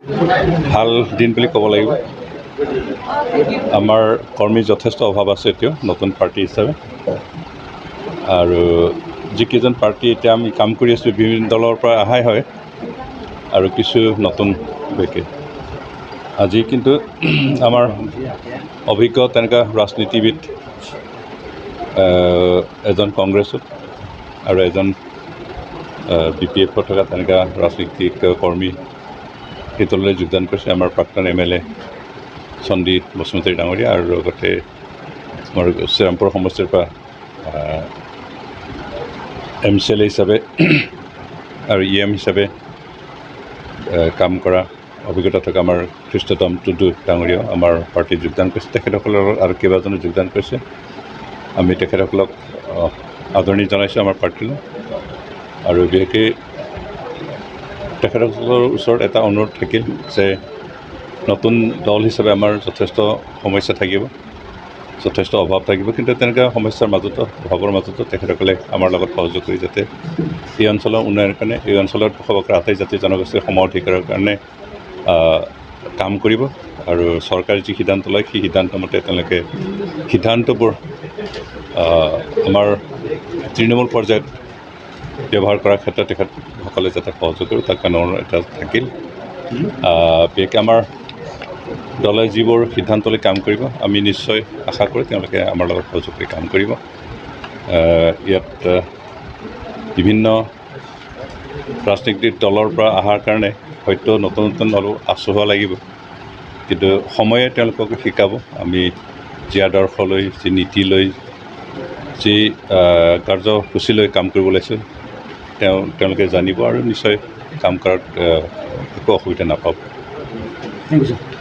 ভাল দিন বুলি ক'ব লাগিব। আমাৰ কৰ্মী যথেষ্ট অভাৱ আছে এতিয়াও নতুন পাৰ্টি হিচাপে, আৰু যিকেইজন পাৰ্টি এতিয়া আমি কাম কৰি আছোঁ বিভিন্ন দলৰ পৰা অহাই হয় আৰু কিছু নতুন ব্যক্তি। আজি কিন্তু আমাৰ অভিজ্ঞ তেনেকুৱা ৰাজনীতিবিদ এজন কংগ্ৰেছত আৰু এজন BPF থকা তেনেকুৱা ৰাজনীতিক কৰ্মী এই দললৈ যোগদান কৰিছে। আমাৰ প্ৰাক্তন MLA চন্দী বসুমতাৰী ডাঙৰীয়া আৰু লগতে আমাৰ শ্ৰীৰামপুৰ সমষ্টিৰ পৰা MCLA হিচাপে আৰু EM হিচাপে কাম কৰা অভিজ্ঞতা থকা আমাৰ খ্ৰীষ্টতম টুডু ডাঙৰীয়াও আমাৰ পাৰ্টীত যোগদান কৰিছে। তেখেতসকলৰ আৰু কেইবাজনো যোগদান কৰিছে। আমি তেখেতসকলক আদৰণি জনাইছোঁ আমাৰ পাৰ্টীলৈ, আৰু বিশেষকৈ তেখেতসকলৰ ওচৰত এটা অনুৰোধ থাকিল যে নতুন দল হিচাপে আমাৰ যথেষ্ট সমস্যা থাকিব, যথেষ্ট অভাৱ থাকিব, কিন্তু তেনেকুৱা সমস্যাৰ মাজতো অভাৱৰ মাজতো তেখেতসকলে আমাৰ লগত সহযোগ কৰি যাতে এই অঞ্চলৰ উন্নয়নৰ কাৰণে, এই অঞ্চলত বসবাস কৰা আটাই জাতি জনগোষ্ঠীৰ সম অধিকাৰৰ কাৰণে কাম কৰিব, আৰু চৰকাৰে যি সিদ্ধান্ত লয় সেই সিদ্ধান্ত মতে তেওঁলোকে সিদ্ধান্তবোৰ আমাৰ তৃণমূল পৰ্যায়ত ব্যৱহাৰ কৰাৰ ক্ষেত্ৰত তেখেতসকলে যাতে সহযোগ কৰিব তাৰ কাৰণে এটা থাকিল। বিশেষকৈ আমাৰ দলে যিবোৰ সিদ্ধান্ত লৈ কাম কৰিব আমি নিশ্চয় আশা কৰোঁ তেওঁলোকে আমাৰ লগত সহযোগ কৰি কাম কৰিব। ইয়াত বিভিন্ন ৰাজনৈতিক দলৰ পৰা অহাৰ কাৰণে হয়তো নতুন নতুন অলপ আচহুৱা লাগিব, কিন্তু সময়ে তেওঁলোকক শিকাব আমি যি আদৰ্শ লৈ, যি নীতি লৈ, যি কাৰ্যসূচী লৈ কাম কৰিব ওলাইছোঁ তেওঁলোকে জানিব আৰু নিশ্চয় কাম কৰাত একো অসুবিধা নাপাব। Thank you sir.